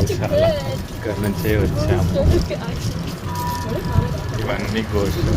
చాలా ఇక్కడ నుంచే వచ్చాము. ఇవన్నీ గోస్ట్.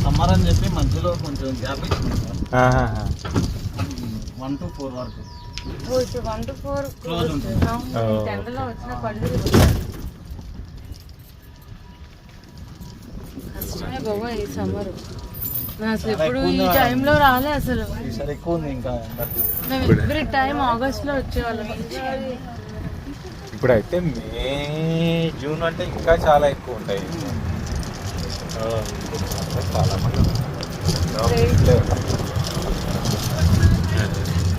సమ్మర్ అని చెప్పి మధ్యలో కొంచెం గ్యాప్ ఇచ్చింది 1 to 4 వరకు. 1 to 4 క్లోజ్ ఉంటుంది. టెండలో వచ్చిన పళ్ళు కష్టమే బాబా ఈ సమ్మర్. నేను అసలు ఎప్పుడు ఈ టైంలో రాలే అసలు. ఈసారి ఎక్కువ ఉంది ఇంకా. మేము ఎవ్రీ టైం ఆగస్ట్లో వచ్చేవాళ్ళం. ఇప్పుడైతే మే జూన్ అంటే ఇంకా చాలా ఎక్కువ ఉంటాయి. చాలా మంది